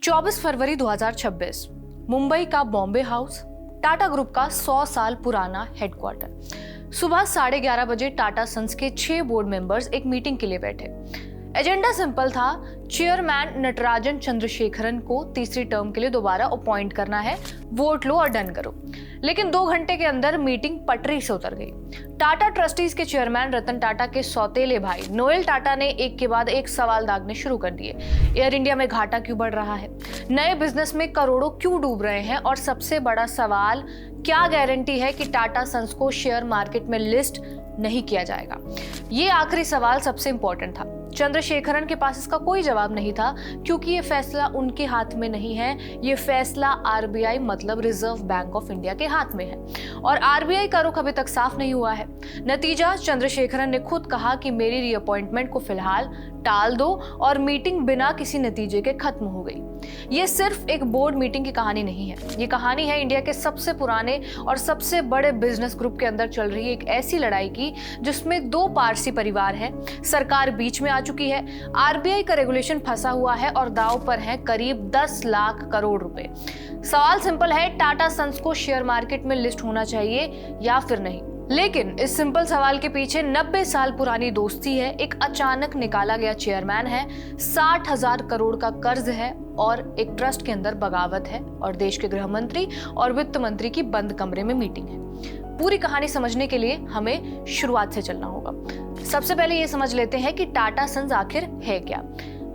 24 फरवरी 2026 मुंबई का Bombay house, Tata group का 100 साल पुराना हेडक्वार्टर। सुबह 11:30 बजे टाटा सन्स के 6 बोर्ड मेंबर्स एक मीटिंग के लिए बैठे। एजेंडा सिंपल था, चेयरमैन नटराजन चंद्रशेखरन को तीसरी टर्म के लिए दोबारा अपॉइंट करना है, वोट लो और डन करो। लेकिन 2 घंटे के अंदर मीटिंग पटरी से उतर गई। टाटा ट्रस्टीज के चेयरमैन रतन टाटा के सौतेले भाई नोएल टाटा ने एक के बाद एक सवाल दागने शुरू कर दिए। एयर इंडिया में घाटा क्यों बढ़ रहा है, नए बिजनेस में करोड़ों क्यों डूब रहे हैं, और सबसे बड़ा सवाल, क्या गारंटी है कि टाटा सन्स को शेयर मार्केट में लिस्ट नहीं किया जाएगा। ये आखिरी सवाल सबसे इंपॉर्टेंट था। चंद्रशेखरन के पास इसका कोई जवाब नहीं था, क्योंकि ये फैसला उनके हाथ में नहीं है। ये फैसला आरबीआई मतलब रिजर्व बैंक ऑफ इंडिया के हाथ में है, और आरबीआई का रुख अभी तक साफ नहीं हुआ है। नतीजा, चंद्रशेखरन ने खुद कहा कि मेरी रीअपॉइंटमेंट को फिलहाल टाल दो, और मीटिंग बिना किसी नतीजे के खत्म हो गई। ये सिर्फ एक बोर्ड मीटिंग की कहानी नहीं है, ये कहानी है इंडिया के सबसे पुराने और सबसे बड़े बिजनेस ग्रुप के अंदर चल रही एक ऐसी लड़ाई की जिसमें 2 पारसी परिवार हैं, सरकार बीच में आ चुकी है, आरबीआई का रेगुलेशन फंसा हुआ है और दांव पर है करीब 10 लाख करोड़ रुपए। सवाल सिंपल है, टाटा सन्स को शेयर मार्केट में लिस्ट होना चाहिए या फिर नहीं। लेकिन इस सिंपल सवाल के पीछे 90 साल पुरानी दोस्ती है, एक अचानक निकाला गया चेयरमैन है, 60,000 करोड़ का कर्ज है, और एक ट्रस्ट के अंदर बगावत है, और देश के गृह मंत्री और वित्त मंत्री की बंद कमरे में मीटिंग है। पूरी कहानी समझने के लिए हमें शुरुआत से चलना होगा। सबसे पहले ये समझ लेते हैं कि टाटा सन्स आखिर है क्या।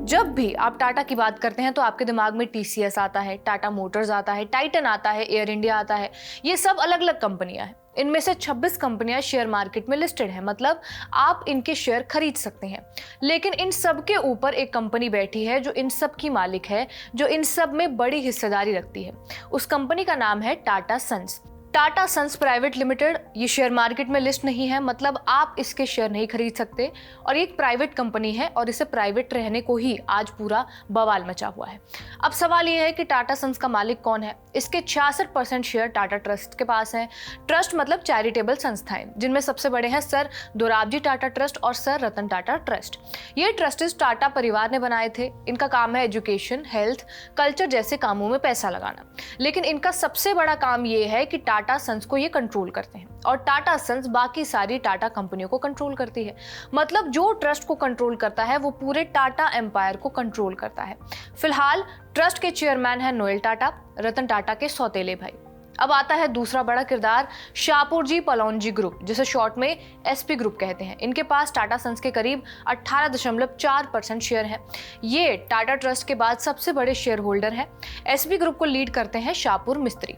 जब भी आप टाटा की बात करते हैं तो आपके दिमाग में टीसीएस आता है, टाटा मोटर्स आता है, टाइटन आता है, एयर इंडिया आता है। ये सब अलग अलग कंपनियां हैं। इनमें से 26 कंपनियां शेयर मार्केट में लिस्टेड हैं, मतलब आप इनके शेयर खरीद सकते हैं। लेकिन इन सब के ऊपर एक कंपनी बैठी है जो इन सब की मालिक है, जो इन सब में बड़ी हिस्सेदारी रखती है। उस कंपनी का नाम है Tata Sons. Tata Sons private limited ये शेयर मार्केट में लिस्ट नहीं है, मतलब आप इसके शेयर नहीं खरीद सकते, और ये एक प्राइवेट कंपनी है, और इसे प्राइवेट रहने को ही आज पूरा बवाल मचा हुआ है। अब सवाल ये है कि टाटा सन्स का मालिक कौन है। इसके 66% शेयर टाटा ट्रस्ट के पास हैं। ट्रस्ट मतलब चैरिटेबल संस्थाएं, जिनमें सबसे बड़े हैं सर दोराबजी टाटा ट्रस्ट और सर रतन टाटा ट्रस्ट। ये ट्रस्टीज टाटा परिवार ने बनाए थे। इनका काम है एजुकेशन, हेल्थ, कल्चर जैसे कामों में पैसा लगाना। लेकिन इनका सबसे बड़ा काम ये है कि टाटा सन्स को ये कंट्रोल करते हैं, और टाटा सन्स बाकी सारी टाटा कंपनियों को कंट्रोल करती है। मतलब जो ट्रस्ट को कंट्रोल करता है वो पूरे टाटा एम्पायर को कंट्रोल करता है। फिलहाल ट्रस्ट के चेयरमैन है नोएल टाटा, रतन टाटा के सौतेले भाई। अब आता है दूसरा बड़ा किरदार, शाहपुरजी पलोनजी ग्रुप, जिसे शॉर्ट में एसपी ग्रुप कहते हैं। इनके पास टाटा सन्स के करीब 18.4% शेयर हैं। ये टाटा ट्रस्ट के बाद सबसे बड़े शेयर होल्डर हैं। एसपी ग्रुप को लीड करते हैं शाहपुर मिस्त्री।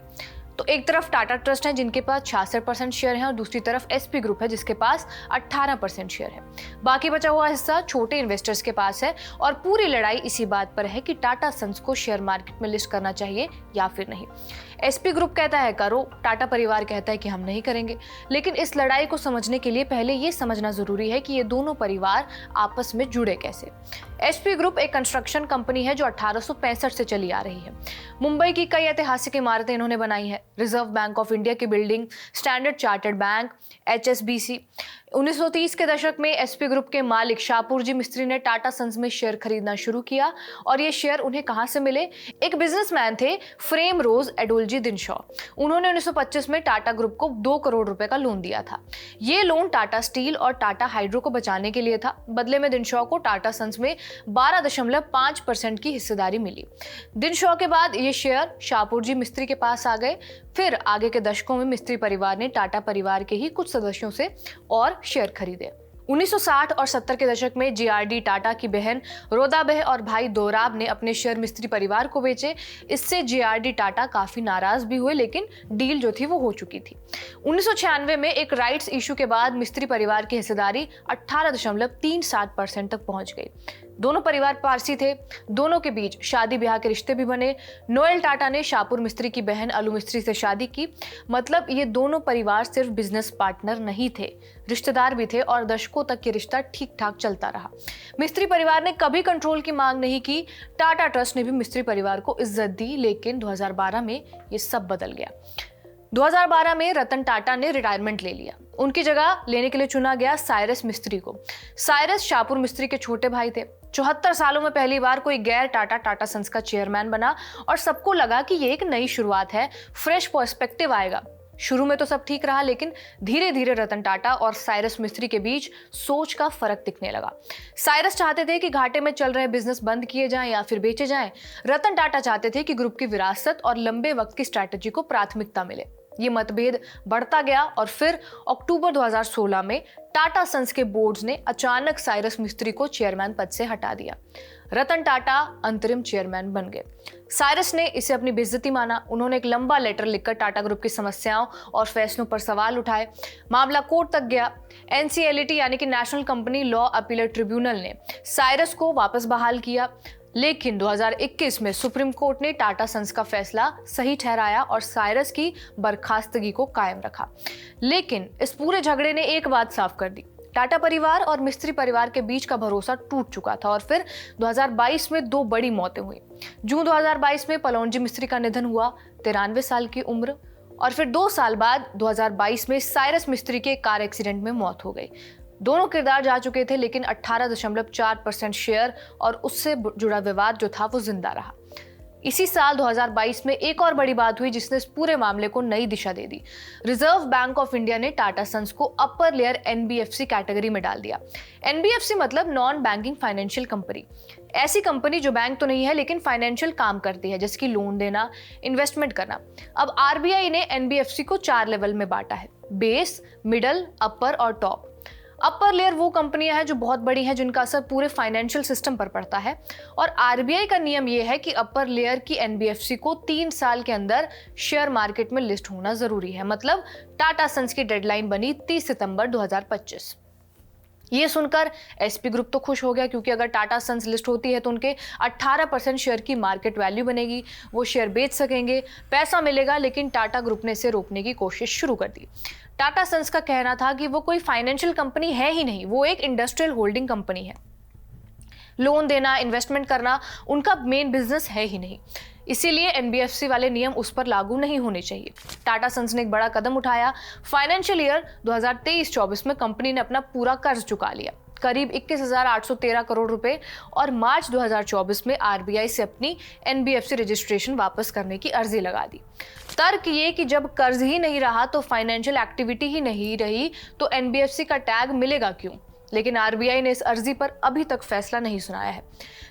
तो एक तरफ टाटा ट्रस्ट है जिनके पास 66% शेयर हैं, और दूसरी तरफ एसपी ग्रुप है जिसके पास 18% शेयर है। बाकी बचा हुआ हिस्सा छोटे इन्वेस्टर्स के पास है, और पूरी लड़ाई इसी बात पर है कि टाटा सन्स को शेयर मार्केट में लिस्ट करना चाहिए या फिर नहीं। एसपी ग्रुप कहता है करो, टाटा परिवार कहता है कि हम नहीं करेंगे। लेकिन इस लड़ाई को समझने के लिए पहले ये समझना जरूरी है कि ये दोनों परिवार आपस में जुड़े कैसे। एसपी ग्रुप एक कंस्ट्रक्शन कंपनी है जो 1865 से चली आ रही है। मुंबई की कई ऐतिहासिक इमारतें इन्होंने बनाई है। रिजर्व बैंक ऑफ इंडिया की building, standard chartered bank, HSBC. 1930 के दशक में एसपी ग्रुप के मालिक शाहपुरजी मिस्त्री ने टाटा सन्स में शेयर खरीदना शुरू किया, और ये शेयर उन्हें कहां से मिले। एक बिजनेसमैन थे फ्रेम रोज एडोल्जी दिनशॉ। उन्होंने 1925 में टाटा ग्रुप को 2 करोड़ रुपए का लोन दिया था। ये लोन टाटा स्टील और टाटा हाइड्रो को बचाने के लिए था। बदले में दिनशॉ को टाटा सन्स में 12.5% की हिस्सेदारी मिली। दिनशॉ के बाद ये शेयर शाहपुरजी मिस्त्री के पास आ गए। फिर आगे के दशकों में मिस्त्री परिवार ने टाटा परिवार के ही कुछ सदस्यों से और शेयर खरीदे। 1960 और 70 के दशक में जेआरडी टाटा की बहन रोदाबह और भाई दोराब ने अपने शेयर मिस्त्री परिवार को बेचे। इससे जेआरडी टाटा काफी नाराज भी हुए, लेकिन डील जो थी वो हो चुकी थी। 1996 में एक राइट्स इशू के बाद मिस्त्री परिवार की हिस्सेदारी 18.37% तक पहुंच गई। दोनों परिवार पारसी थे, दोनों के बीच शादी ब्याह के रिश्ते भी बने। नोएल टाटा ने शाहपुर मिस्त्री की बहन अलू मिस्त्री से शादी की। मतलब ये दोनों परिवार सिर्फ बिजनेस पार्टनर नहीं थे, रिश्तेदार भी थे, और दशकों तक ये रिश्ता ठीक ठाक चलता रहा। मिस्त्री परिवार ने कभी कंट्रोल की मांग नहीं की। टाटा ट्रस्ट ने भी मिस्त्री परिवार को इज्जत दी, लेकिन 2012 में ये सब बदल गया। 2012 में रतन टाटा ने रिटायरमेंट ले लिया। उनकी जगह लेने के लिए चुना गया साइरस मिस्त्री को। साइरस शाहपुर मिस्त्री के छोटे भाई थे। 74 सालों में पहली बार कोई गैर टाटा सन्स का चेयरमैन बना और सबको लगा कि ये एक नई शुरुआत है, फ्रेश पर्सपेक्टिव आएगा। शुरू में तो सब ठीक रहा, लेकिन धीरे धीरे रतन टाटा और साइरस मिस्त्री के बीच सोच का फर्क दिखने लगा। साइरस चाहते थे कि घाटे में चल रहे बिजनेस बंद किए जाएं या फिर बेचे जाएं। रतन टाटा चाहते थे कि ग्रुप की विरासत और लंबे वक्त की स्ट्रैटेजी को प्राथमिकता मिले। ये मतभेद बढ़ता गया और फिर अक्टूबर 2016 में टाटा सन्स के बोर्ड्स ने अचानक साइरस मिस्त्री को चेयरमैन पद से हटा दिया। रतन टाटा अंतरिम चेयरमैन बन गए। साइरस ने इसे अपनी बेइज्जती माना। उन्होंने एक लंबा लेटर लिखकर टाटा ग्रुप की समस्याओं और फैसलों पर सवाल उठाए। मामला कोर्ट तक गया। NCLT यानी कि national company law appellate tribunal ने साइरस को वापस बहाल किया, लेकिन 2021 में सुप्रीम कोर्ट ने टाटा सन्स का फैसला सही ठहराया और साइरस की बर्खास्तगी को कायम रखा। लेकिन इस पूरे झगड़े ने एक बात साफ कर दी, टाटा परिवार और मिस्त्री परिवार के बीच का भरोसा टूट चुका था। और फिर 2022 में 2 बड़ी मौतें हुई। जून 2022 में पलोनजी मिस्त्री का निधन हुआ, 93 साल की उम्र। और फिर 2 साल बाद 2022 में साइरस मिस्त्री के कार एक्सीडेंट में मौत हो गई। दोनों किरदार जा चुके थे, लेकिन 18.4% शेयर और उससे जुड़ा विवाद जो था वो जिंदा रहा। इसी साल 2022 में एक और बड़ी बात हुई जिसने इस पूरे मामले को नई दिशा दे दी। रिजर्व बैंक ऑफ इंडिया ने टाटा सन्स को अपर लेयर NBFC कैटेगरी में डाल दिया। NBFC मतलब नॉन बैंकिंग फाइनेंशियल कंपनी, ऐसी कंपनी जो बैंक तो नहीं है लेकिन फाइनेंशियल काम करती है, जैसे कि लोन देना, इन्वेस्टमेंट करना। अब RBI ने NBFC को 4 लेवल में बांटा है, बेस, मिडल, अपर और टॉप। अपर लेयर वो कंपनियां हैं जो बहुत बड़ी हैं, जिनका असर पूरे फाइनेंशियल सिस्टम पर पड़ता है। और RBI का नियम ये है कि अपर लेयर की NBFC को 3 साल के अंदर शेयर मार्केट में लिस्ट होना जरूरी है। मतलब टाटा सन्स की डेडलाइन बनी 30 सितंबर 2025। ये सुनकर SP ग्रुप तो खुश हो गया, क्योंकि अगर टाटा सन्स लिस्ट होती है तो उनके 18% शेयर की मार्केट वैल्यू बनेगी, वो शेयर बेच सकेंगे, पैसा मिलेगा। लेकिन टाटा ग्रुप ने इसे रोकने की कोशिश शुरू कर दी। टाटा सन्स का कहना था कि वो कोई फाइनेंशियल कंपनी है ही नहीं, वो एक इंडस्ट्रियल होल्डिंग कंपनी है। लोन देना, इन्वेस्टमेंट करना उनका मेन बिजनेस है ही नहीं, इसीलिए NBFC वाले नियम उस पर लागू नहीं होने चाहिए। टाटा सन्स ने एक बड़ा कदम उठाया। फाइनेंशियल ईयर 2023-24 में कंपनी ने अपना पूरा कर्ज चुका लिया, करीब 21,813 करोड़ रुपए, और मार्च 2024 में RBI से अपनी NBFC रजिस्ट्रेशन वापस करने की अर्जी लगा दी। तर्क ये कि जब कर्ज ही नहीं रहा तो फाइनेंशियल एक्टिविटी ही नहीं रही, तो NBFC का टैग मिलेगा क्यों? लेकिन RBI ने इस अर्जी पर अभी तक फैसला नहीं सुनाया है।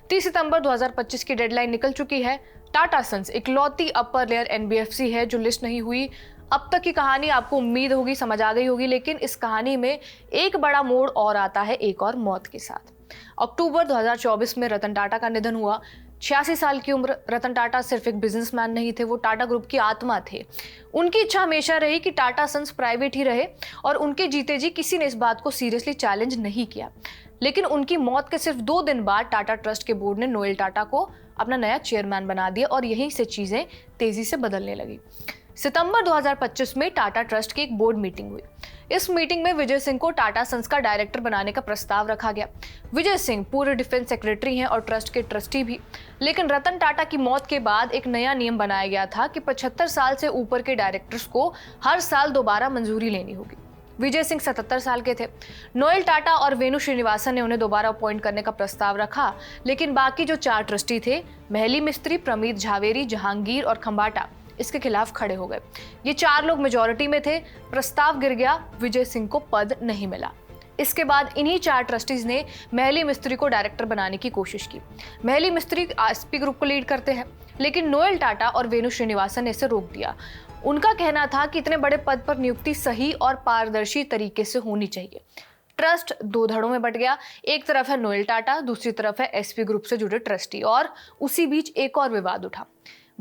30 सितंबर 2025 की डेडलाइन निकल चुकी है। टाटा सन्स इकलौती अपर लेयर NBFC है जो लिस्ट नहीं हुई। अब तक की कहानी आपको उम्मीद होगी समझ आ गई होगी, लेकिन इस कहानी में एक बड़ा मोड़ और आता है एक और मौत के साथ। अक्टूबर 2024 में रतन टाटा का निधन हुआ। 86 साल की उम्र। रतन टाटा सिर्फ एक बिजनेसमैन नहीं थे, वो टाटा ग्रुप की आत्मा थे। उनकी इच्छा हमेशा रही कि टाटा सन्स प्राइवेट ही रहे, और उनके जीते जी किसी ने इस बात को सीरियसली चैलेंज नहीं किया। लेकिन उनकी मौत के सिर्फ 2 दिन बाद टाटा ट्रस्ट के बोर्ड ने नोएल टाटा को अपना नया चेयरमैन बना दिया और यहीं से चीजें तेजी से बदलने लगी। सितंबर 2025 में टाटा ट्रस्ट की एक बोर्ड मीटिंग हुई। इस मीटिंग में विजय सिंह को टाटा सन्स का डायरेक्टर बनाने का प्रस्ताव रखा गया। विजय सिंह पूर्व डिफेंस सेक्रेटरी हैं और ट्रस्ट के ट्रस्टी भी। लेकिन रतन टाटा की मौत के बाद एक नया नियम बनाया गया था कि 75 साल से ऊपर के डायरेक्टर्स को हर साल दोबारा मंजूरी लेनी होगी। विजय सिंह 77 साल के थे। नोएल टाटा और वेणु श्रीनिवासन ने उन्हें दोबारा अपॉइंट करने का प्रस्ताव रखा, लेकिन बाकी जो 4 ट्रस्टी थे, महली मिस्त्री, प्रमीत झावेरी, जहांगीर और खंबाटा, इसके खिलाफ खड़े हो गए। ये 4 लोग मेजॉरिटी में थे। प्रस्ताव गिर गया, विजय सिंह को पद नहीं मिला। इसके बाद इन्हीं 4 ट्रस्टीज ने महली मिस्त्री को डायरेक्टर बनाने की कोशिश की। महली मिस्त्री SP ग्रुप को लीड करते हैं, लेकिन नोएल टाटा और वेणु श्रीनिवासन ने इसे रोक दिया। उनका कहना था कि इतने बड़े पद पर नियुक्ति सही और पारदर्शी तरीके से होनी चाहिए। ट्रस्ट 2 धड़ों में बट गया। एक तरफ है नोएल टाटा, दूसरी तरफ है SP ग्रुप से जुड़े ट्रस्टी, और उसी बीच एक और विवाद उठा।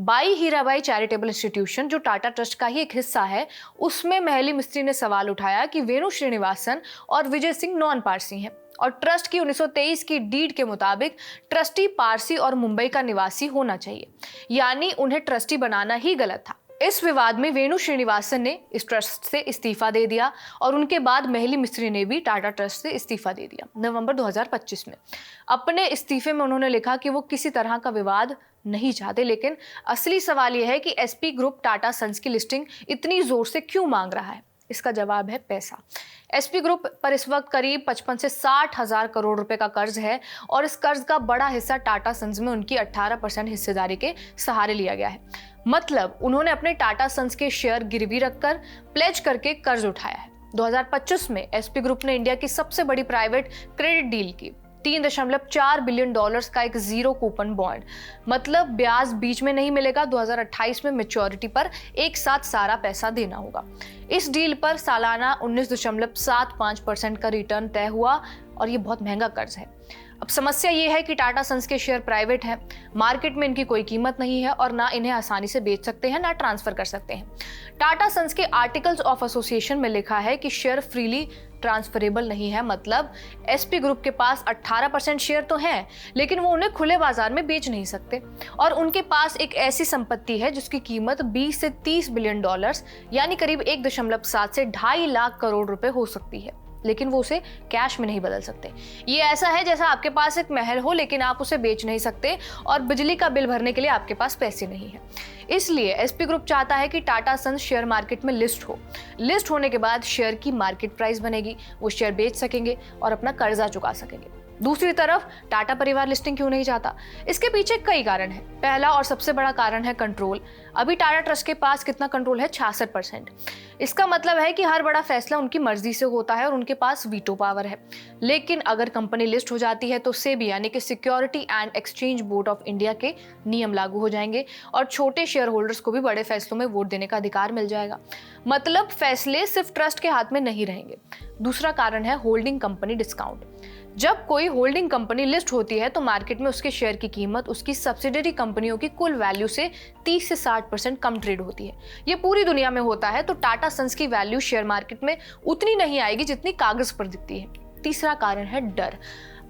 बाई हीराबाई चैरिटेबल इंस्टीट्यूशन, जो टाटा ट्रस्ट का ही एक हिस्सा है, उसमें महली मिस्त्री ने सवाल उठाया कि वेणु श्रीनिवासन और विजय सिंह नॉन पारसी हैं, और ट्रस्ट की 1923 की डीड के मुताबिक ट्रस्टी पारसी और मुंबई का निवासी होना चाहिए, यानी उन्हें ट्रस्टी बनाना ही गलत था। इस विवाद में वेणु श्रीनिवासन ने इस ट्रस्ट से इस्तीफा दे दिया, और उनके बाद महली मिस्त्री ने भी टाटा ट्रस्ट से इस्तीफा दे दिया नवंबर 2025 में। अपने इस्तीफे में उन्होंने लिखा कि वो किसी तरह का विवाद नहीं चाहते, लेकिन असली सवाल यह है कि SP ग्रुप टाटा सन्स की लिस्टिंग इतनी जोर से क्यों मांग रहा है। इसका जवाब है पैसा। एसपी ग्रुप पर इस वक्त करीब 55 से 60 हजार करोड़ रुपए का कर्ज है और इस कर्ज का बड़ा हिस्सा टाटा सन्स में उनकी 18% हिस्सेदारी के सहारे लिया गया है। मतलब उन्होंने अपने टाटा सन्स के शेयर गिरवी रखकर प्लेज करके कर्ज उठाया है। 2025 में एसपी ग्रुप ने इंडिया की सबसे बड़ी प्राइवेट क्रेडिट डील की, $3.4 बिलियन का एक जीरो कूपन बॉन्ड। मतलब ब्याज बीच में नहीं मिलेगा, 2028 में मैच्योरिटी पर एक साथ सारा पैसा देना होगा। इस डील पर सालाना 19.75% का रिटर्न तय हुआ और ये बहुत महंगा कर्ज है। अब समस्या ये है कि टाटा सन्स के शेयर प्राइवेट हैं, मार्केट में इनकी कोई कीमत नहीं है और ना इन्हें आसानी से बेच सकते हैं ना ट्रांसफर कर सकते हैं। टाटा सन्स के आर्टिकल्स ऑफ एसोसिएशन में लिखा है कि शेयर फ्रीली ट्रांसफरेबल नहीं है। मतलब एसपी ग्रुप के पास 18% शेयर तो हैं, लेकिन वो उन्हें खुले बाजार में बेच नहीं सकते और उनके पास एक ऐसी संपत्ति है जिसकी कीमत 20 से 30 बिलियन डॉलर्स यानी करीब 1.7 से 2.5 लाख करोड़ रुपए हो सकती है, लेकिन वो उसे कैश में नहीं बदल सकते। ये ऐसा है जैसा आपके पास एक महल हो लेकिन आप उसे बेच नहीं सकते और बिजली का बिल भरने के लिए आपके पास पैसे नहीं है। इसलिए एसपी ग्रुप चाहता है कि टाटा सन्स शेयर मार्केट में लिस्ट हो। लिस्ट होने के बाद शेयर की मार्केट प्राइस बनेगी, वो शेयर बेच सकेंगे और अपना कर्जा चुका सकेंगे। दूसरी तरफ टाटा परिवार लिस्टिंग क्यों नहीं चाहता? इसके पीछे कई कारण हैं। पहला और सबसे बड़ा कारण है कंट्रोल। अभी टाटा ट्रस्ट के पास कितना कंट्रोल है? 66%। इसका मतलब है कि हर बड़ा फैसला उनकी मर्जी से होता है और उनके पास वीटो पावर है। लेकिन अगर कंपनी लिस्ट हो जाती है तो सेबी यानी कि security and exchange board of India के नियम लागू हो जाएंगे और छोटे शेयर होल्डर्स को भी बड़े फैसलों में वोट देने का अधिकार मिल जाएगा। मतलब फैसले सिर्फ ट्रस्ट के हाथ में नहीं रहेंगे। दूसरा कारण है होल्डिंग कंपनी डिस्काउंट। जब कोई होल्डिंग कंपनी लिस्ट होती है तो मार्केट में उसके शेयर की कीमत उसकी सब्सिडरी कंपनियों की कुल वैल्यू से 30 से 60% कम ट्रेड होती है। ये पूरी दुनिया में होता है, तो टाटा सन्स की वैल्यू शेयर मार्केट में उतनी नहीं आएगी जितनी कागज पर दिखती है। तीसरा कारण है डर।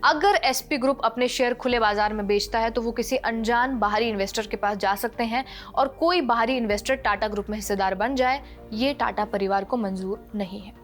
अगर एसपी ग्रुप अपने शेयर खुले बाजार में बेचता है तो वो किसी अनजान बाहरी इन्वेस्टर के पास जा सकते हैं और कोई बाहरी इन्वेस्टर टाटा ग्रुप में हिस्सेदार बन जाए, ये टाटा परिवार को मंजूर नहीं है।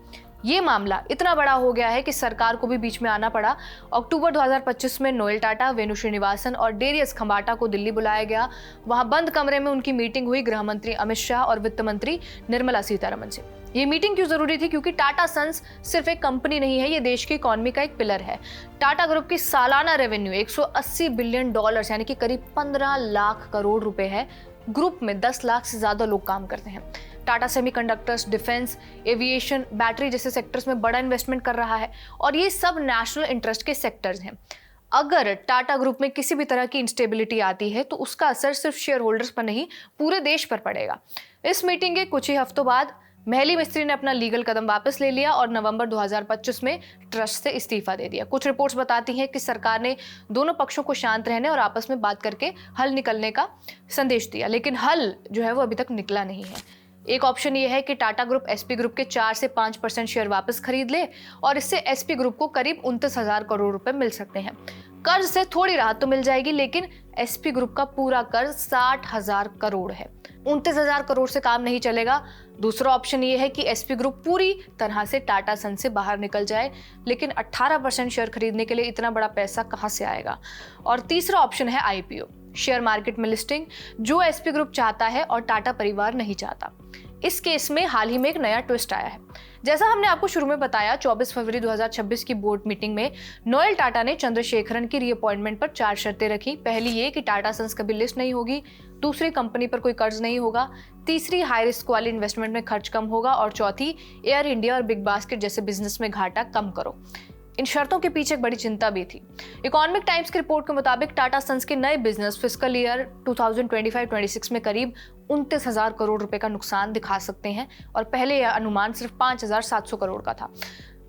ये मामला इतना बड़ा हो गया है कि सरकार को भी बीच में आना पड़ा। अक्टूबर 2025 में नोएल टाटा, वेणु श्रीनिवासन और डेरियस खंबाटा को दिल्ली बुलाया गया। वहां बंद कमरे में उनकी मीटिंग हुई गृह मंत्री अमित शाह और वित्त मंत्री निर्मला सीतारमण से। ये मीटिंग क्यों जरूरी थी? क्योंकि टाटा सन्स सिर्फ एक कंपनी नहीं है, ये देश की इकोनॉमी का एक पिलर है। टाटा ग्रुप की सालाना रेवेन्यू $180 बिलियन यानी कि करीब 15 लाख करोड़ रुपए है। ग्रुप में 10 लाख से ज्यादा लोग काम करते हैं। Tata semiconductors, defence, aviation, battery जैसे सेक्टर्स में बड़ा इन्वेस्टमेंट कर रहा है और ये सब नेशनल इंटरेस्ट के सेक्टर्स हैं। अगर टाटा ग्रुप में किसी भी तरह की इंस्टेबिलिटी आती है तो उसका असर सिर्फ शेयर होल्डर्स पर नहीं, पूरे देश पर पड़ेगा। इस मीटिंग के कुछ ही हफ्तों बाद महली मिस्त्री ने अपना लीगल कदम वापस ले लिया और नवंबर 2025 में ट्रस्ट से इस्तीफा दे दिया। कुछ रिपोर्ट्स बताती हैं कि सरकार ने दोनों पक्षों को शांत रहने और आपस में बात करके हल निकलने का संदेश दिया, लेकिन हल जो है वो अभी तक निकला नहीं है। एक ऑप्शन ये है कि टाटा ग्रुप एसपी ग्रुप के 4 से 5% शेयर वापस खरीद ले और इससे एसपी ग्रुप को करीब 29,000 करोड़ रुपए मिल सकते हैं। कर्ज से थोड़ी राहत तो मिल जाएगी, लेकिन एसपी ग्रुप का पूरा कर्ज 60,000 करोड़ है। 29,000 करोड़ से काम नहीं चलेगा। दूसरा ऑप्शन ये है कि एसपी ग्रुप पूरी तरह से टाटा सन्स से बाहर निकल जाए, लेकिन 18% शेयर खरीदने के लिए इतना बड़ा पैसा कहां से आएगा? और तीसरा ऑप्शन है आईपीओ, शेयर मार्केट में लिस्टिंग, जो एसपी ग्रुप चाहता है और टाटा परिवार नहीं चाहता। इस केस में हाल ही में एक नया ट्विस्ट आया है। जैसा हमने आपको शुरू में बताया, 24 फरवरी 2026 की बोर्ड मीटिंग में नोएल टाटा ने चंद्रशेखरन की रीअपॉइंटमेंट पर 4 शर्तें रखी। पहली ये कि टाटा सन्स कभी लिस्ट नहीं होगी, दूसरी कंपनी पर कोई कर्ज नहीं होगा, तीसरी हाई रिस्क वाली इन्वेस्टमेंट में खर्च कम होगा और चौथी एयर इंडिया और बिग बास्केट जैसे बिजनेस में घाटा कम करो। इन शर्तों के पीछे एक बड़ी चिंता भी थी। इकोनॉमिक टाइम्स की रिपोर्ट के मुताबिक टाटा सन्स के नए बिजनेस फिस्कल ईयर 2025-26 में करीब 29,000 करोड़ रुपए का नुकसान दिखा सकते हैं और पहले यह अनुमान सिर्फ 5,700 करोड़ का था।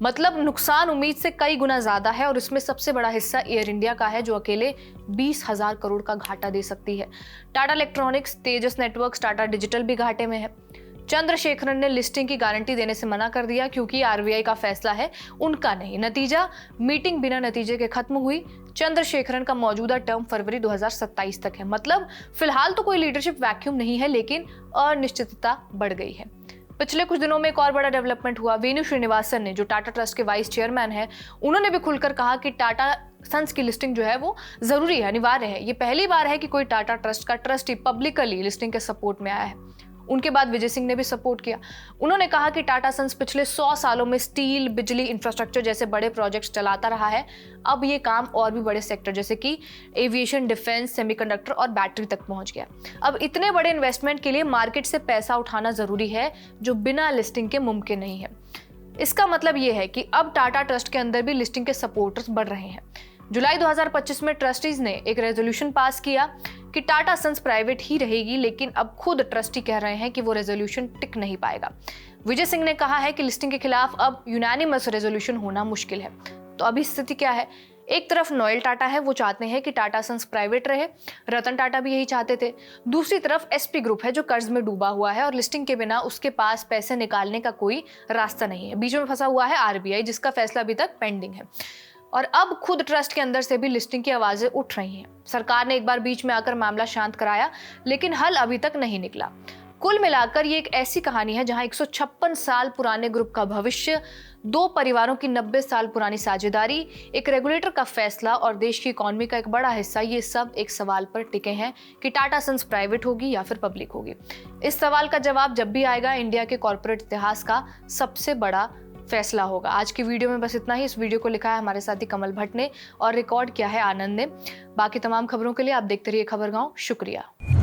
मतलब नुकसान उम्मीद से कई गुना ज्यादा है और इसमें सबसे बड़ा हिस्सा एयर इंडिया का है, जो अकेले 20,000 करोड़ का घाटा दे सकती है। टाटा इलेक्ट्रॉनिक्स, तेजस नेटवर्क्स, टाटा डिजिटल भी घाटे में है। चंद्रशेखरन ने लिस्टिंग की गारंटी देने से मना कर दिया क्योंकि आरबीआई का फैसला है, उनका नहीं। नतीजा, मीटिंग बिना नतीजे के खत्म हुई। चंद्रशेखरन का मौजूदा टर्म फरवरी 2027 तक है। मतलब फिलहाल तो कोई लीडरशिप वैक्यूम नहीं है, लेकिन अनिश्चितता बढ़ गई है। पिछले कुछ दिनों में एक और बड़ा डेवलपमेंट हुआ। वेणु श्रीनिवासन ने, जो टाटा ट्रस्ट के वाइस चेयरमैन है, उन्होंने भी खुलकर कहा कि टाटा सन्स की लिस्टिंग जो है वो जरूरी है, अनिवार्य है। ये पहली बार है कि कोई टाटा ट्रस्ट का ट्रस्टी पब्लिकली लिस्टिंग के सपोर्ट में आया है। उनके बाद विजय सिंह ने भी सपोर्ट किया। उन्होंने कहा कि टाटा सन्स पिछले 100 सालों में स्टील, बिजली, इंफ्रास्ट्रक्चर जैसे बड़े प्रोजेक्ट्स चलाता रहा है। अब ये काम और भी बड़े सेक्टर जैसे कि एविएशन, डिफेंस, सेमीकंडक्टर और बैटरी तक पहुंच गया। अब इतने बड़े इन्वेस्टमेंट के लिए मार्केट से पैसा उठाना जरूरी है, जो बिना लिस्टिंग के मुमकिन नहीं है। इसका मतलब ये है कि अब टाटा ट्रस्ट के अंदर भी लिस्टिंग के सपोर्टर्स बढ़ रहे हैं। जुलाई 2025 में ट्रस्टीज ने एक रेजोल्यूशन पास किया कि टाटा सन्स प्राइवेट ही रहेगी, लेकिन अब खुद ट्रस्टी कह रहे हैं कि वो रेजोल्यूशन टिक नहीं पाएगा। विजय सिंह ने कहा है कि लिस्टिंग के खिलाफ अब यूनानिमस रेजोल्यूशन होना मुश्किल है। तो अभी स्थिति क्या है? एक तरफ नोएल टाटा है, वो चाहते हैं कि टाटा सन्स प्राइवेट रहे, रतन टाटा भी यही चाहते थे। दूसरी तरफ एसपी ग्रुप है जो कर्ज में डूबा हुआ है और लिस्टिंग के बिना उसके पास पैसे निकालने का कोई रास्ता नहीं है। बीच में फंसा हुआ है आरबीआई, जिसका फैसला अभी तक पेंडिंग है। और अब खुद ट्रस्ट के अंदर से भी लिस्टिंग की आवाजें उठ रही हैं। सरकार ने एक बार बीच में आकर मामला शांत कराया, लेकिन हल अभी तक नहीं निकला। कुल मिलाकर ये एक ऐसी कहानी है जहां 156 साल पुराने ग्रुप का भविष्य, 2 परिवारों की 90 साल पुरानी साझेदारी, एक रेगुलेटर का फैसला और देश की इकोनॉमी का एक बड़ा हिस्सा, ये सब एक सवाल पर टिके हैं कि टाटा सन्स प्राइवेट होगी या फिर पब्लिक होगी। इस सवाल का जवाब जब भी आएगा, इंडिया के कॉर्पोरेट इतिहास का सबसे बड़ा फैसला होगा। आज की वीडियो में बस इतना ही। इस वीडियो को लिखा है हमारे साथी कमल भट्ट ने और रिकॉर्ड किया है आनंद ने। बाकी तमाम खबरों के लिए आप देखते रहिए खबर गांव। शुक्रिया।